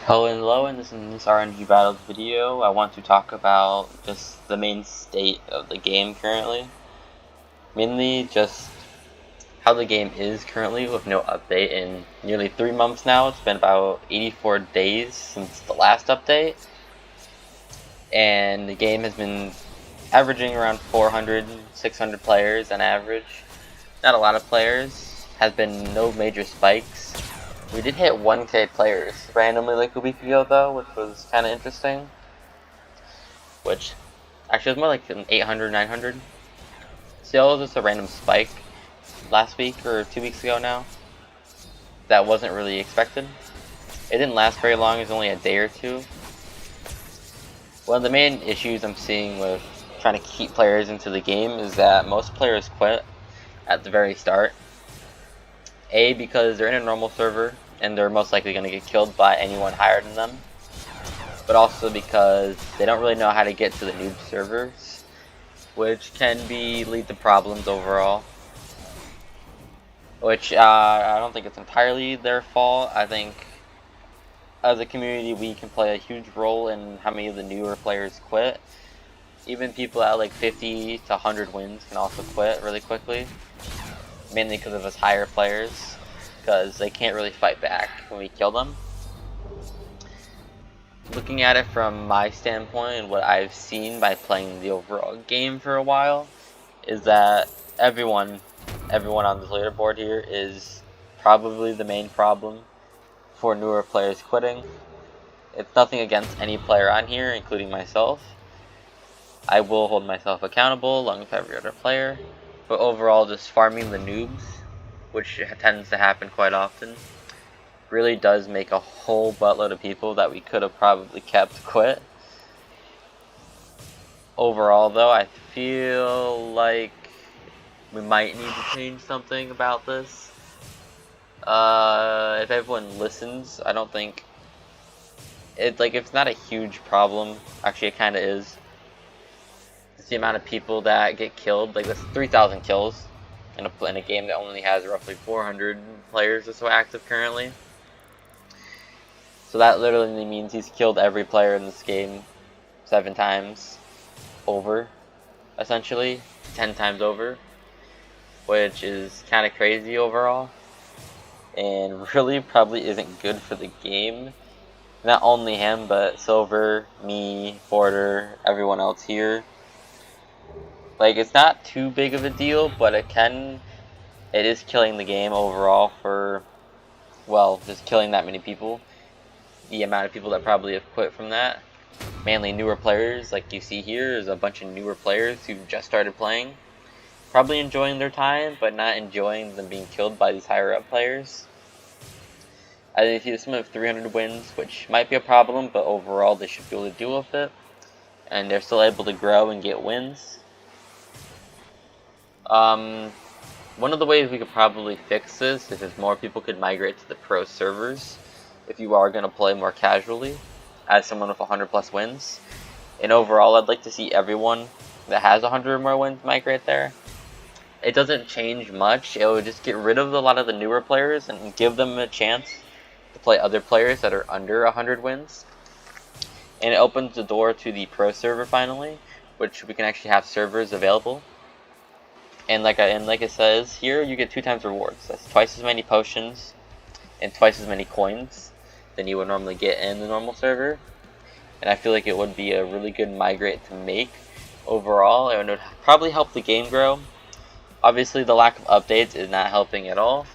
Hello, and in this RNG Battles video, I want to talk about just the main state of the game currently. Mainly just how the game is currently with no update in nearly 3 months now. It's been about 84 days since the last update. And the game has been averaging around 400, 600 players on average. Not a lot of players. Has been no major spikes. We did hit 1k players randomly like a week ago though, which was kind of interesting. Which actually was more like an 800, 900. Still just a random spike last week or 2 weeks ago now. That wasn't really expected. It didn't last very long, it was only a day or two. One of the main issues I'm seeing with trying to keep players into the game is that most players quit at the very start. A, because they're in a normal server and they're most likely going to get killed by anyone higher than them, but also because they don't really know how to get to the noob servers, which can lead to problems overall. Which I don't think it's entirely their fault. I think as a community we can play a huge role in how many of the newer players quit. Even people at like 50 to 100 wins can also quit really quickly, mainly because of us higher players, because they can't really fight back when we kill them. Looking at it from my standpoint and what I've seen by playing the overall game for a while, is that everyone on this leaderboard here is probably the main problem for newer players quitting. It's nothing against any player on here, including myself. I will hold myself accountable along with every other player, but overall just farming the noobs, which tends to happen quite often, really does make a whole buttload of people that we could have probably kept quit. Overall though, I feel like we might need to change something about this. If everyone listens, I don't think it's not a huge problem. Actually, it kind of is. It's the amount of people that get killed. Like, that's 3,000 kills in a game that only has roughly 400 players or so active currently. So that literally means he's killed every player in this game 7 times over, essentially 10 times over, which is kind of crazy overall, and really probably isn't good for the game. Not only him, but Silver, me, Border, everyone else here. Like, it's not too big of a deal, but it is killing the game overall for, well, just killing that many people. The amount of people that probably have quit from that, mainly newer players, like you see here, is a bunch of newer players who just started playing, probably enjoying their time, but not enjoying them being killed by these higher up players. I see some have 300 wins, which might be a problem, but overall they should be able to deal with it, and they're still able to grow and get wins. One of the ways we could probably fix this is if more people could migrate to the pro servers, if you are going to play more casually, as someone with 100 plus wins. And overall, I'd like to see everyone that has 100 or more wins migrate there. It doesn't change much. It would just get rid of a lot of the newer players and give them a chance to play other players that are under 100 wins. And it opens the door to the pro server finally, which we can actually have servers available. And like it says here, you get 2 times rewards. That's twice as many potions and twice as many coins than you would normally get in the normal server. And I feel like it would be a really good migrate to make overall, and it would probably help the game grow. Obviously the lack of updates is not helping at all,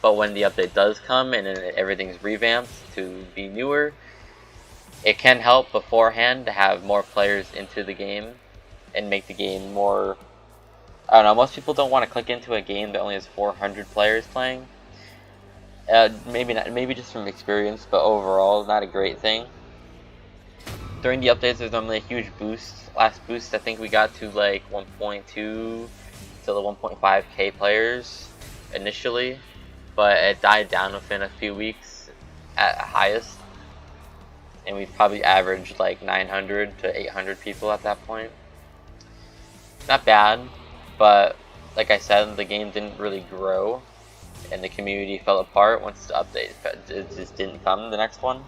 but when the update does come and everything's revamped to be newer, it can help beforehand to have more players into the game and make the game more, I don't know, most people don't want to click into a game that only has 400 players playing. Maybe just from experience, but overall, not a great thing. During the updates, there's normally a huge boost. Last boost, I think we got to like 1.2 to the 1.5k players initially, but it died down within a few weeks at highest, and we've probably averaged like 900 to 800 people at that point. Not bad, but like I said, the game didn't really grow, and the community fell apart once the update just didn't come, the next one.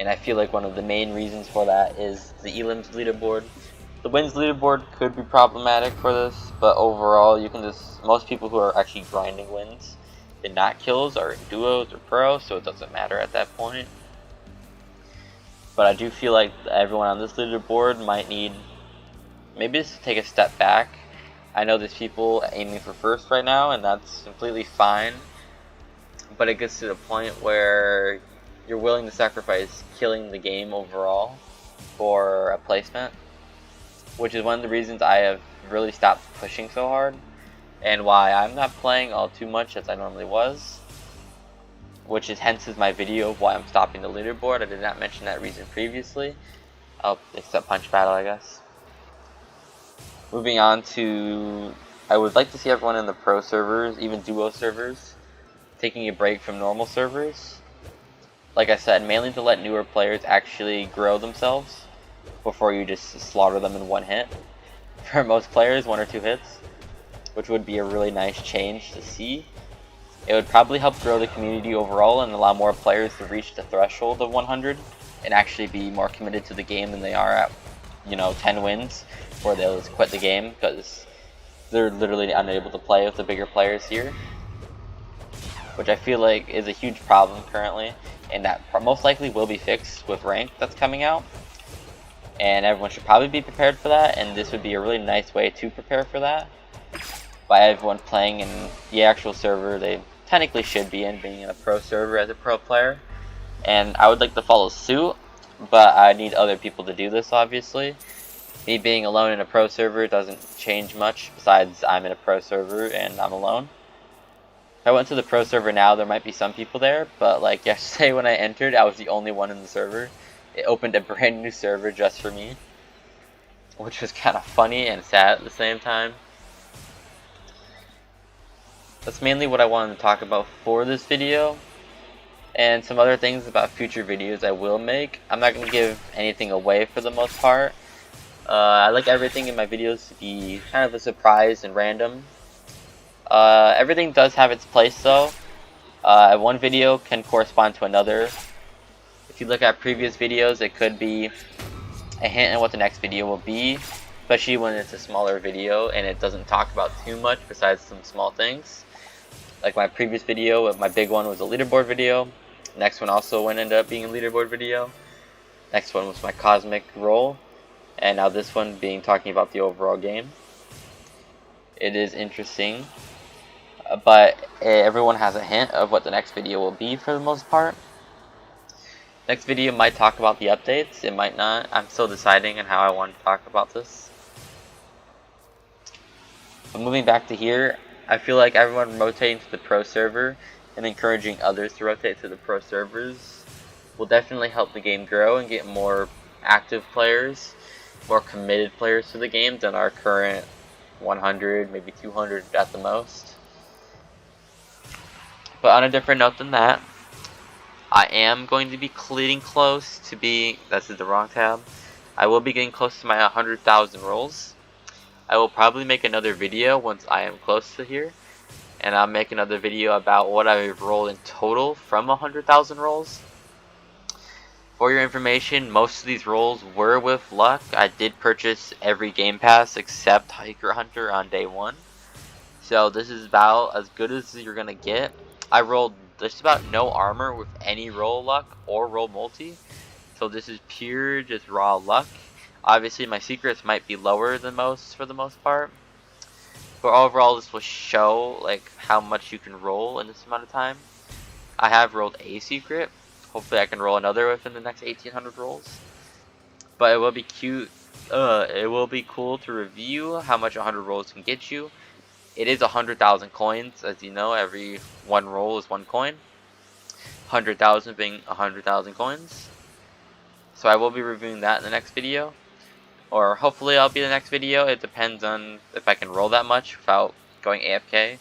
and I feel like one of the main reasons for that is the elims leaderboard. The wins leaderboard could be problematic for this, but overall, you can just, most people who are actually grinding wins and not kills are in duos or pro, so it doesn't matter at that point. But I do feel like everyone on this leaderboard might need maybe just to take a step back. I know there's people aiming for first right now, and that's completely fine, but it gets to the point where you're willing to sacrifice killing the game overall for a placement, which is one of the reasons I have really stopped pushing so hard, and why I'm not playing all too much as I normally was, which is hence is my video of why I'm stopping the leaderboard. I did not mention that reason previously. Oh, except punch battle, I guess. Moving on to, I would like to see everyone in the pro servers, even duo servers, taking a break from normal servers. Like I said, mainly to let newer players actually grow themselves before you just slaughter them in one hit. For most players, 1 or 2 hits, which would be a really nice change to see. It would probably help grow the community overall and allow more players to reach the threshold of 100 and actually be more committed to the game than they are at, 10 wins, where they'll just quit the game because they're literally unable to play with the bigger players here, which I feel like is a huge problem currently, and that most likely will be fixed with rank that's coming out, and everyone should probably be prepared for that, and this would be a really nice way to prepare for that by everyone playing in the actual server they technically should be in, being in a pro server as a pro player. And I would like to follow suit, but I need other people to do this, obviously. Me being alone in a pro server doesn't change much, besides I'm in a pro server and I'm alone. If I went to the pro server now, there might be some people there, but like yesterday when I entered, I was the only one in the server. It opened a brand new server just for me, which was kind of funny and sad at the same time. That's mainly what I wanted to talk about for this video, and some other things about future videos I will make. I'm not going to give anything away for the most part. I like everything in my videos to be kind of a surprise and random. Everything does have its place though. One video can correspond to another. If you look at previous videos, it could be a hint at what the next video will be, especially when it's a smaller video and it doesn't talk about too much besides some small things. Like my previous video, my big one was a leaderboard video. Next one also ended up being a leaderboard video. Next one was my cosmic role. And now this one being talking about the overall game. It is interesting. But everyone has a hint of what the next video will be for the most part. Next video might talk about the updates. It might not. I'm still deciding on how I want to talk about this. But moving back to here, I feel like everyone rotating to the pro server and encouraging others to rotate to the pro servers will definitely help the game grow and get more active players, more committed players to the game than our current 100, maybe 200 at the most. But on a different note than that, I am going to be getting close to being, this is the wrong tab, I will be getting close to my 100,000 rolls. I will probably make another video once I am close to here, and I'll make another video about what I've rolled in total from 100,000 rolls. For your information, most of these rolls were with luck. I did purchase every game pass except Hiker Hunter on day 1, so this is about as good as you're gonna get. I rolled just about no armor with any roll luck or roll multi, so this is pure just raw luck. Obviously my secrets might be lower than most for the most part, but overall this will show like how much you can roll in this amount of time. I have rolled a secret. Hopefully I can roll another within the next 1800 rolls. But it will be cute. It will be cool to review how much 100 rolls can get you. It is 100,000 coins, as you know. Every one roll is 1 coin. 100,000 being 100,000 coins. So I will be reviewing that in the next video. Or hopefully I'll be in the next video. It depends on if I can roll that much without going AFK.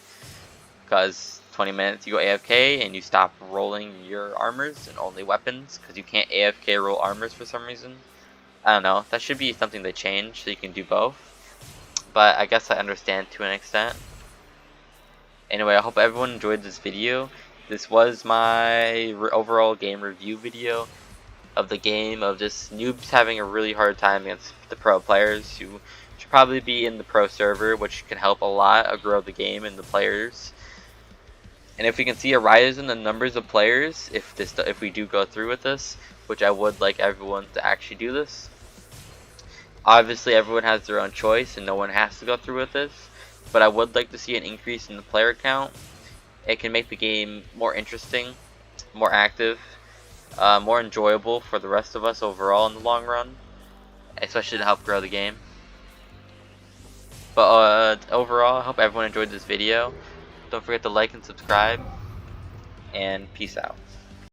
Because 20 minutes you go AFK and you stop rolling your armors and only weapons. Because you can't AFK roll armors for some reason. I don't know. That should be something they change so you can do both. But I guess I understand to an extent. Anyway, I hope everyone enjoyed this video. This was my overall game review video. of the game, of just noobs having a really hard time against the pro players who should probably be in the pro server, which can help a lot grow the game and the players. And if we can see a rise in the numbers of players, if we do go through with this, which I would like everyone to actually do this. Obviously, everyone has their own choice, and no one has to go through with this. But I would like to see an increase in the player count. It can make the game more interesting, more active, more enjoyable for the rest of us overall in the long run, especially to help grow the game. But overall, I hope everyone enjoyed this video. Don't forget to like and subscribe, and peace out.